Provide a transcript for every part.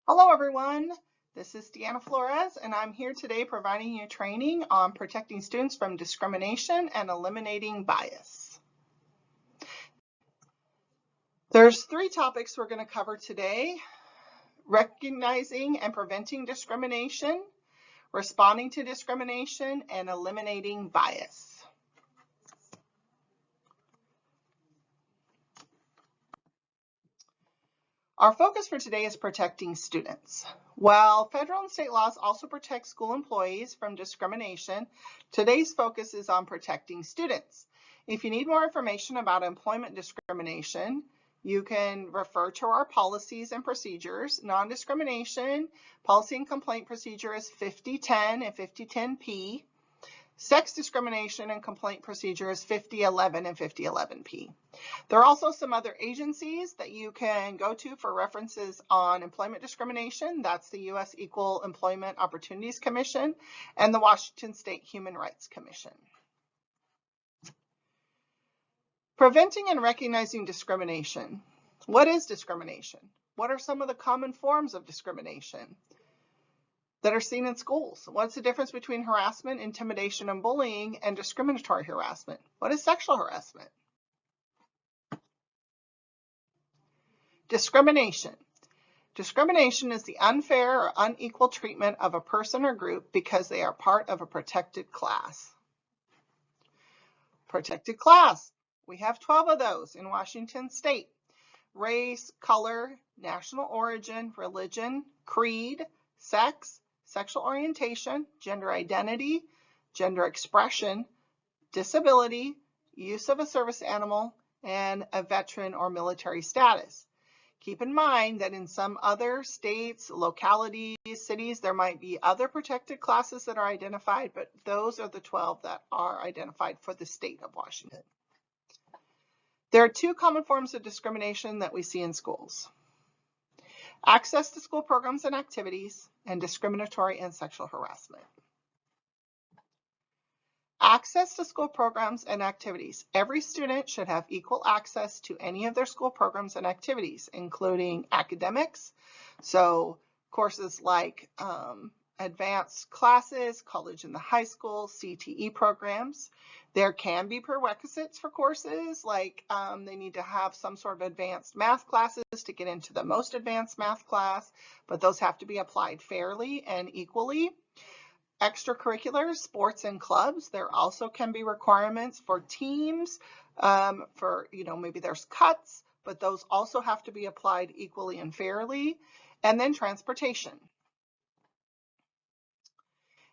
Hello everyone, this is Deanna Flores and I'm here today providing you training on protecting students from discrimination and eliminating bias. There's three topics we're going to cover today: recognizing and preventing discrimination, responding to discrimination, and eliminating bias. Our focus for today is protecting students. While federal and state laws also protect school employees from discrimination, today's focus is on protecting students. If you need more information about employment discrimination, you can refer to our policies and procedures. Non-discrimination policy and complaint procedure is 5010 and 5010P. Sex discrimination and complaint procedure is 5011 and 5011P. There are also some other agencies that you can go to for references on employment discrimination. That's the U.S. Equal Employment Opportunities Commission and the Washington State Human Rights Commission. Preventing and recognizing discrimination. What is discrimination? What are some of the common forms of discrimination that are seen in schools? What's the difference between harassment, intimidation, and bullying and discriminatory harassment? What is sexual harassment? Discrimination. Discrimination is the unfair or unequal treatment of a person or group because they are part of a protected class. Protected class. We have 12 of those in Washington State. Race, color, national origin, religion, creed, sex, sexual orientation, gender identity, gender expression, disability, use of a service animal, and a veteran or military status. Keep in mind that in some other states, localities, cities, there might be other protected classes that are identified, but those are the 12 that are identified for the state of Washington. There are two common forms of discrimination that we see in schools: access to school programs and activities, and discriminatory and sexual harassment. Access to school programs and activities. Every student should have equal access to any of their school programs and activities, including academics, so courses like advanced classes, college and the high school, CTE programs. There can be prerequisites for courses, like they need to have some sort of advanced math classes to get into the most advanced math class, but those have to be applied fairly and equally. Extracurriculars, sports and clubs, there also can be requirements for teams, maybe there's cuts, but those also have to be applied equally and fairly. And then transportation.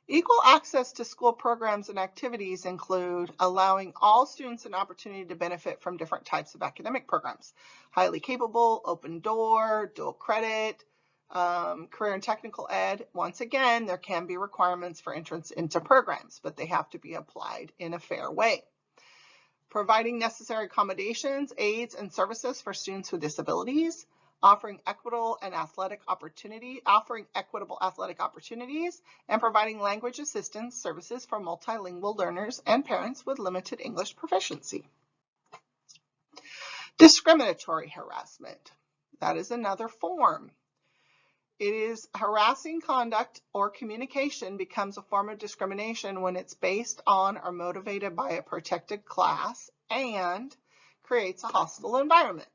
Equal access to school programs and activities include allowing all students an opportunity to benefit from different types of academic programs: highly capable, open door, dual credit, career and technical ed. Once again, there can be requirements for entrance into programs, but they have to be applied in a fair way. Providing necessary accommodations, aids, and services for students with disabilities. Offering equitable athletic opportunities, and providing language assistance services for multilingual learners and parents with limited English proficiency. Discriminatory harassment. That is another form. It is harassing conduct or communication becomes a form of discrimination when it's based on or motivated by a protected class and creates a hostile environment.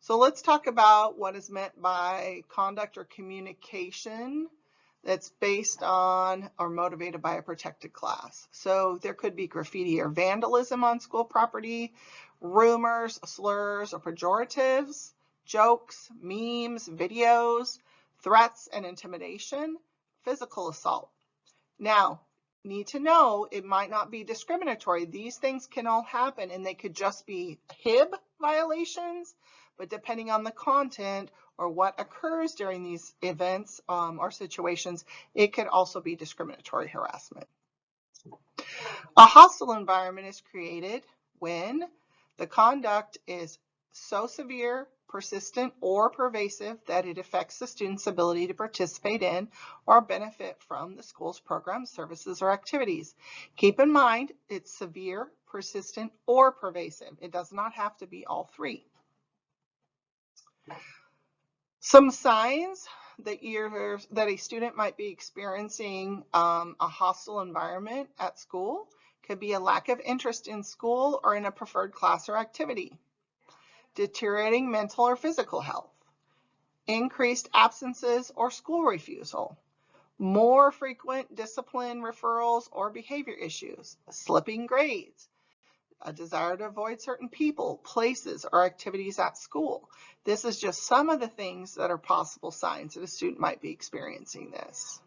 So let's talk about what is meant by conduct or communication that's based on or motivated by a protected class. So there could be graffiti or vandalism on school property, rumors, slurs, or pejoratives, jokes, memes, videos, threats and intimidation, physical assault. Now, need to know it might not be discriminatory. These things can all happen and they could just be HIB violations, but depending on the content or what occurs during these events or situations, it could also be discriminatory harassment. A hostile environment is created when the conduct is so severe, persistent, or pervasive that it affects the student's ability to participate in or benefit from the school's programs, services, or activities. Keep in mind, it's severe, persistent, or pervasive. It does not have to be all three. Some signs that a student might be experiencing a hostile environment at school could be a lack of interest in school or in a preferred class or activity, deteriorating mental or physical health, increased absences or school refusal, more frequent discipline referrals or behavior issues, slipping grades, a desire to avoid certain people, places, or activities at school. This is just some of the things that are possible signs that a student might be experiencing this.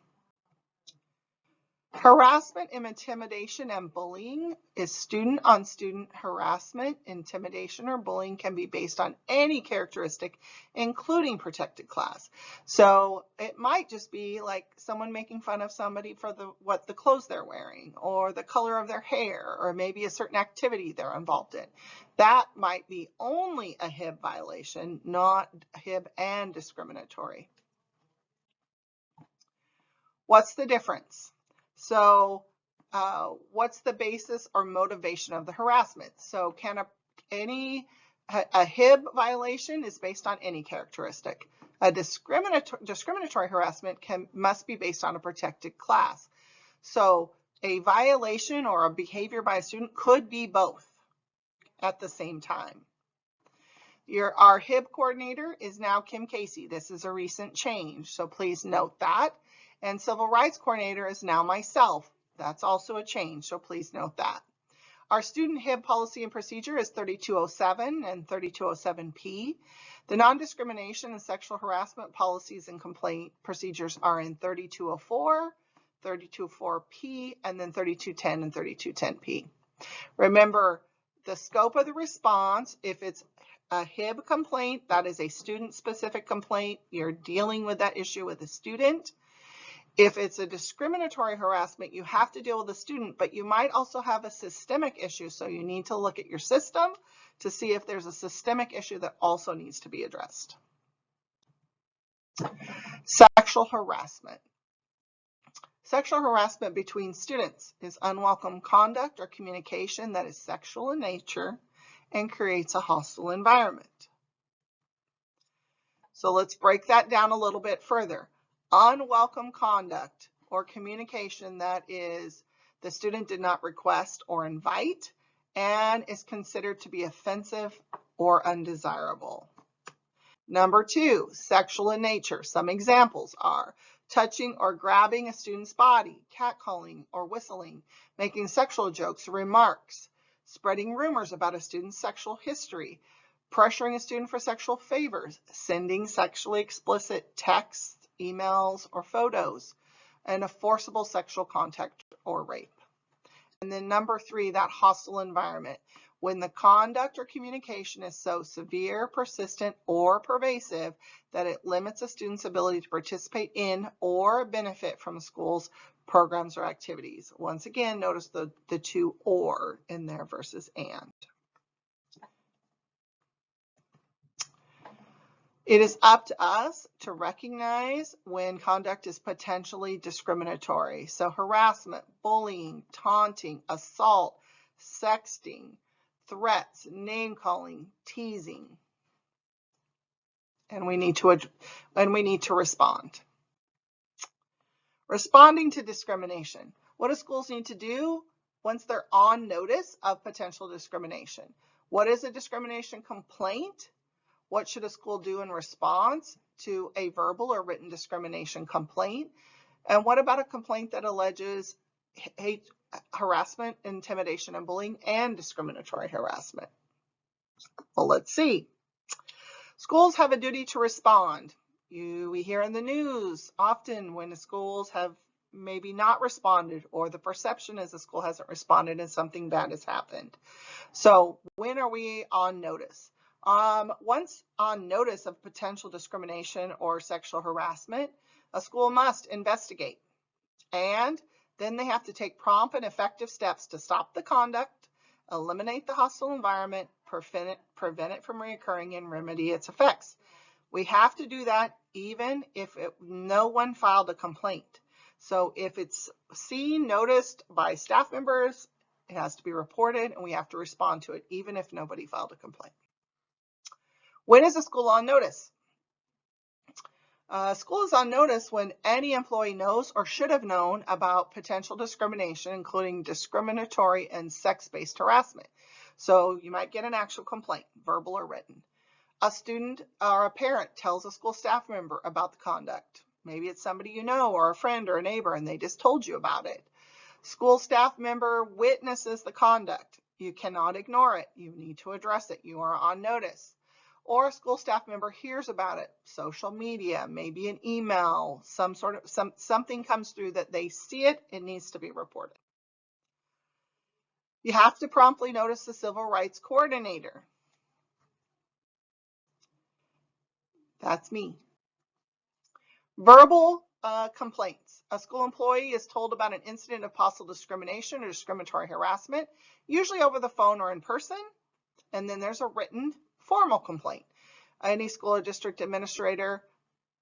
Harassment, intimidation, and bullying is student-on-student harassment. Intimidation or bullying can be based on any characteristic, including protected class. So it might just be like someone making fun of somebody for what the clothes they're wearing, or the color of their hair, or maybe a certain activity they're involved in. That might be only a HIB violation, not HIB and discriminatory. What's the difference? So what's the basis or motivation of the harassment? So a HIB violation is based on any characteristic. A discriminatory harassment must be based on a protected class. So a violation or a behavior by a student could be both at the same time. Our HIB coordinator is now Kim Casey. This is a recent change, so please note that. And civil rights coordinator is now myself. That's also a change, so please note that. Our student HIB policy and procedure is 3207 and 3207P. The non-discrimination and sexual harassment policies and complaint procedures are in 3204, 3204P, and then 3210 and 3210P. Remember, the scope of the response, if it's a HIB complaint, that is a student-specific complaint. You're dealing with that issue with the student. If it's a discriminatory harassment, you have to deal with the student, but you might also have a systemic issue. So you need to look at your system to see if there's a systemic issue that also needs to be addressed. Sexual harassment. Sexual harassment between students is unwelcome conduct or communication that is sexual in nature and creates a hostile environment. So let's break that down a little bit further. Unwelcome conduct or communication that is the student did not request or invite and is considered to be offensive or undesirable. Number 2, sexual in nature. Some examples are touching or grabbing a student's body, catcalling or whistling, making sexual jokes or remarks, spreading rumors about a student's sexual history, pressuring a student for sexual favors, sending sexually explicit texts, emails, or photos, and a forcible sexual contact or rape. And then number 3, that hostile environment. When the conduct or communication is so severe, persistent, or pervasive that it limits a student's ability to participate in or benefit from a school's programs or activities. Once again, notice the 2 or in there versus and. It is up to us to recognize when conduct is potentially discriminatory. So harassment, bullying, taunting, assault, sexting, threats, name calling, teasing. And we need to respond. Responding to discrimination. What do schools need to do once they're on notice of potential discrimination? What is a discrimination complaint? What should a school do in response to a verbal or written discrimination complaint? And what about a complaint that alleges hate, harassment, intimidation, and bullying, and discriminatory harassment? Well, let's see. Schools have a duty to respond. We hear in the news often when the schools have maybe not responded, or the perception is the school hasn't responded and something bad has happened. So when are we on notice? Once on notice of potential discrimination or sexual harassment, a school must investigate, and then they have to take prompt and effective steps to stop the conduct, eliminate the hostile environment, prevent it from reoccurring, and remedy its effects. We have to do that even if no one filed a complaint. So if it's seen, noticed by staff members, it has to be reported, and we have to respond to it even if nobody filed a complaint. When is a school on notice? School is on notice when any employee knows or should have known about potential discrimination, including discriminatory and sex-based harassment. So you might get an actual complaint, verbal or written. A student or a parent tells a school staff member about the conduct. Maybe it's somebody you know or a friend or a neighbor and they just told you about it. School staff member witnesses the conduct. You cannot ignore it. You need to address it. You are on notice. Or a school staff member hears about it, social media, maybe an email, something comes through that they see it, it needs to be reported. You have to promptly notice the civil rights coordinator. That's me. Verbal complaints. A school employee is told about an incident of possible discrimination or discriminatory harassment, usually over the phone or in person, and then there's a written formal complaint. Any school or district administrator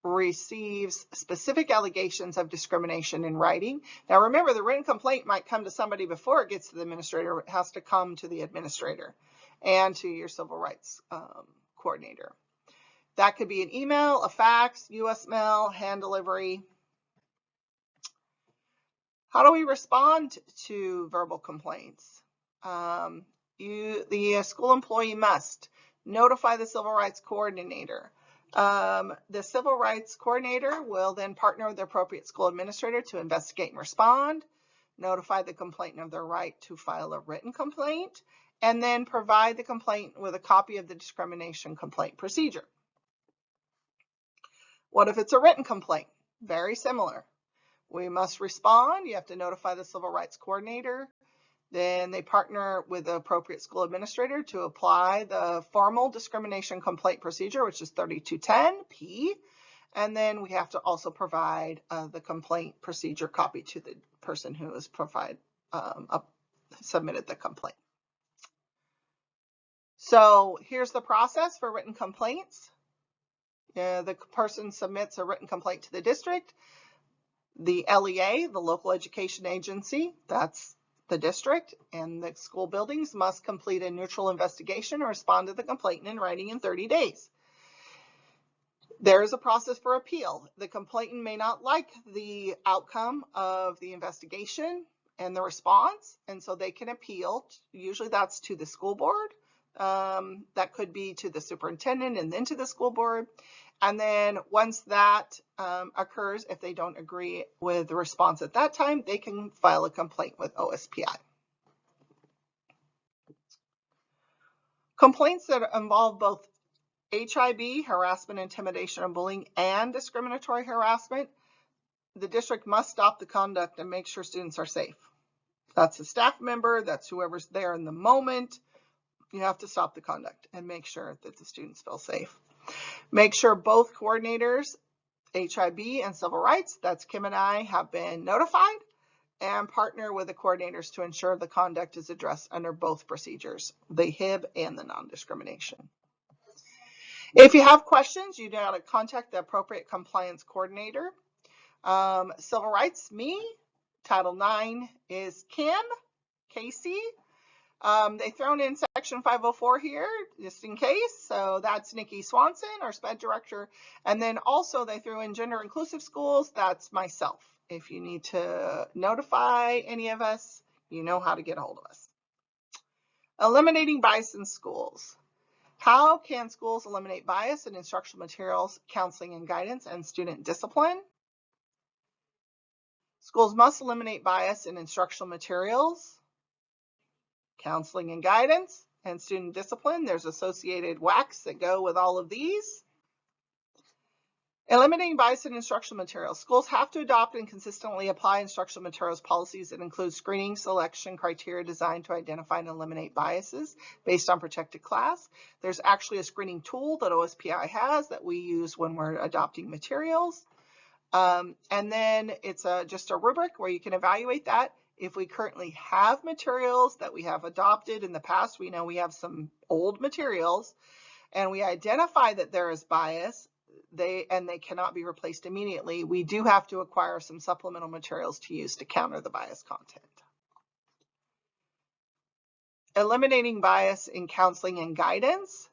receives specific allegations of discrimination in writing. Now remember, the written complaint might come to somebody before it gets to the administrator. It has to come to the administrator and to your civil rights coordinator. That could be an email, a fax, US mail, hand delivery. How do we respond to verbal complaints? The school employee must notify the civil rights coordinator. The civil rights coordinator will then partner with the appropriate school administrator to investigate and respond, notify the complainant of their right to file a written complaint, and then provide the complainant with a copy of the discrimination complaint procedure. What if it's a written complaint? Very similar. We must respond. You have to notify the civil rights coordinator. Then they partner with the appropriate school administrator to apply the formal discrimination complaint procedure, which is 3210P. And then we have to also provide the complaint procedure copy to the person who has submitted the complaint. So here's the process for written complaints. The person submits a written complaint to the district. The LEA, the local education agency, that's the district, and the school buildings must complete a neutral investigation or respond to the complaint in writing in 30 days. There is a process for appeal. The complainant may not like the outcome of the investigation and the response, and so they can appeal. Usually that's to the school board. That could be to the superintendent and then to the school board. And then once that occurs, if they don't agree with the response at that time, they can file a complaint with OSPI. Complaints that involve both HIB, harassment, intimidation, and bullying, and discriminatory harassment, the district must stop the conduct and make sure students are safe. That's a staff member, that's whoever's there in the moment. You have to stop the conduct and make sure that the students feel safe. Make sure both coordinators, HIB and civil rights, that's Kim and I, have been notified, and partner with the coordinators to ensure the conduct is addressed under both procedures, the HIB and the non-discrimination. If you have questions, you know how to contact the appropriate compliance coordinator. Civil rights, me. Title IX is Kim, Casey. They thrown in section 504 here just in case. So that's Nikki Swanson, our SPED director. And then also they threw in gender inclusive schools. That's myself. If you need to notify any of us, you know how to get a hold of us. Eliminating bias in schools. How can schools eliminate bias in instructional materials, counseling and guidance, and student discipline? Schools must eliminate bias in instructional materials, counseling and guidance, and student discipline. There's associated WACs that go with all of these. Eliminating bias in instructional materials. Schools have to adopt and consistently apply instructional materials policies that include screening, selection, criteria designed to identify and eliminate biases based on protected class. There's actually a screening tool that OSPI has that we use when we're adopting materials. And then it's just a rubric where you can evaluate that. If we currently have materials that we have adopted in the past, we know we have some old materials, and we identify that there is bias, they cannot be replaced immediately, we do have to acquire some supplemental materials to use to counter the bias content. Eliminating bias in counseling and guidance.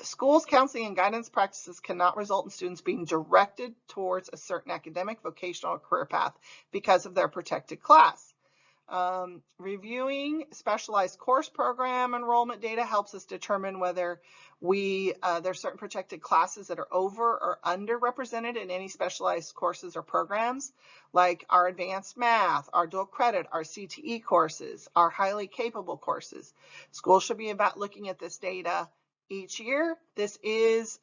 Schools, counseling, and guidance practices cannot result in students being directed towards a certain academic, vocational, or career path because of their protected class. Reviewing specialized course program enrollment data helps us determine whether there's certain protected classes that are over or underrepresented in any specialized courses or programs, like our advanced math, our dual credit, our CTE courses, our highly capable courses. Schools should be about looking at this data each year. This is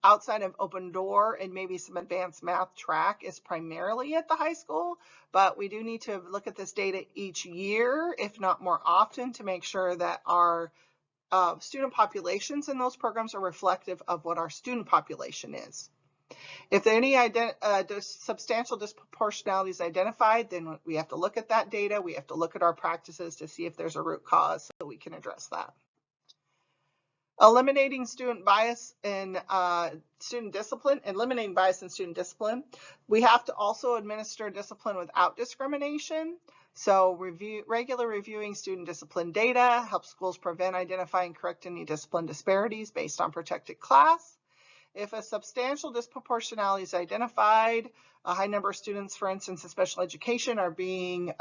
outside of open door and maybe some advanced math track is primarily at the high school, but we do need to look at this data each year, if not more often, to make sure that our student populations in those programs are reflective of what our student population is. If any substantial disproportionality is identified, then we have to look at that data. We have to look at our practices to see if there's a root cause so we can address that. Eliminating bias in student discipline. We have to also administer discipline without discrimination. So regular reviewing student discipline data helps schools prevent, identify, and correct any discipline disparities based on protected class. If a substantial disproportionality is identified, a high number of students, for instance, in special education are being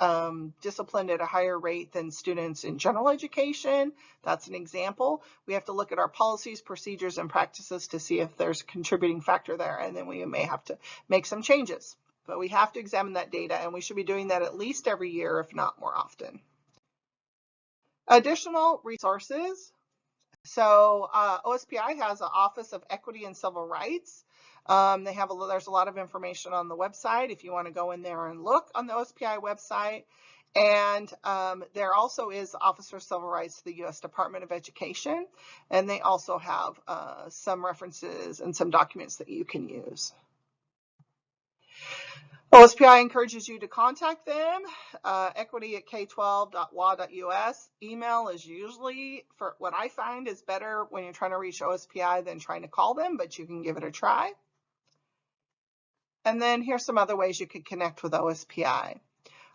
disciplined at a higher rate than students in general education. That's an example. We have to look at our policies, procedures, and practices to see if there's a contributing factor there, and then we may have to make some changes. But we have to examine that data, and we should be doing that at least every year, if not more often. Additional resources. So OSPI has an Office of Equity and Civil Rights. There's a lot of information on the website if you want to go in there and look on the OSPI website. And there also is the Office for Civil Rights to the U.S. Department of Education, and they also have some references and some documents that you can use. OSPI encourages you to contact them, equity@k12.wa.us. Email is usually, for what I find, is better when you're trying to reach OSPI than trying to call them, but you can give it a try. And then here's some other ways you could connect with OSPI.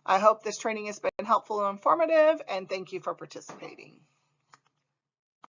I hope this training has been helpful and informative, and thank you for participating.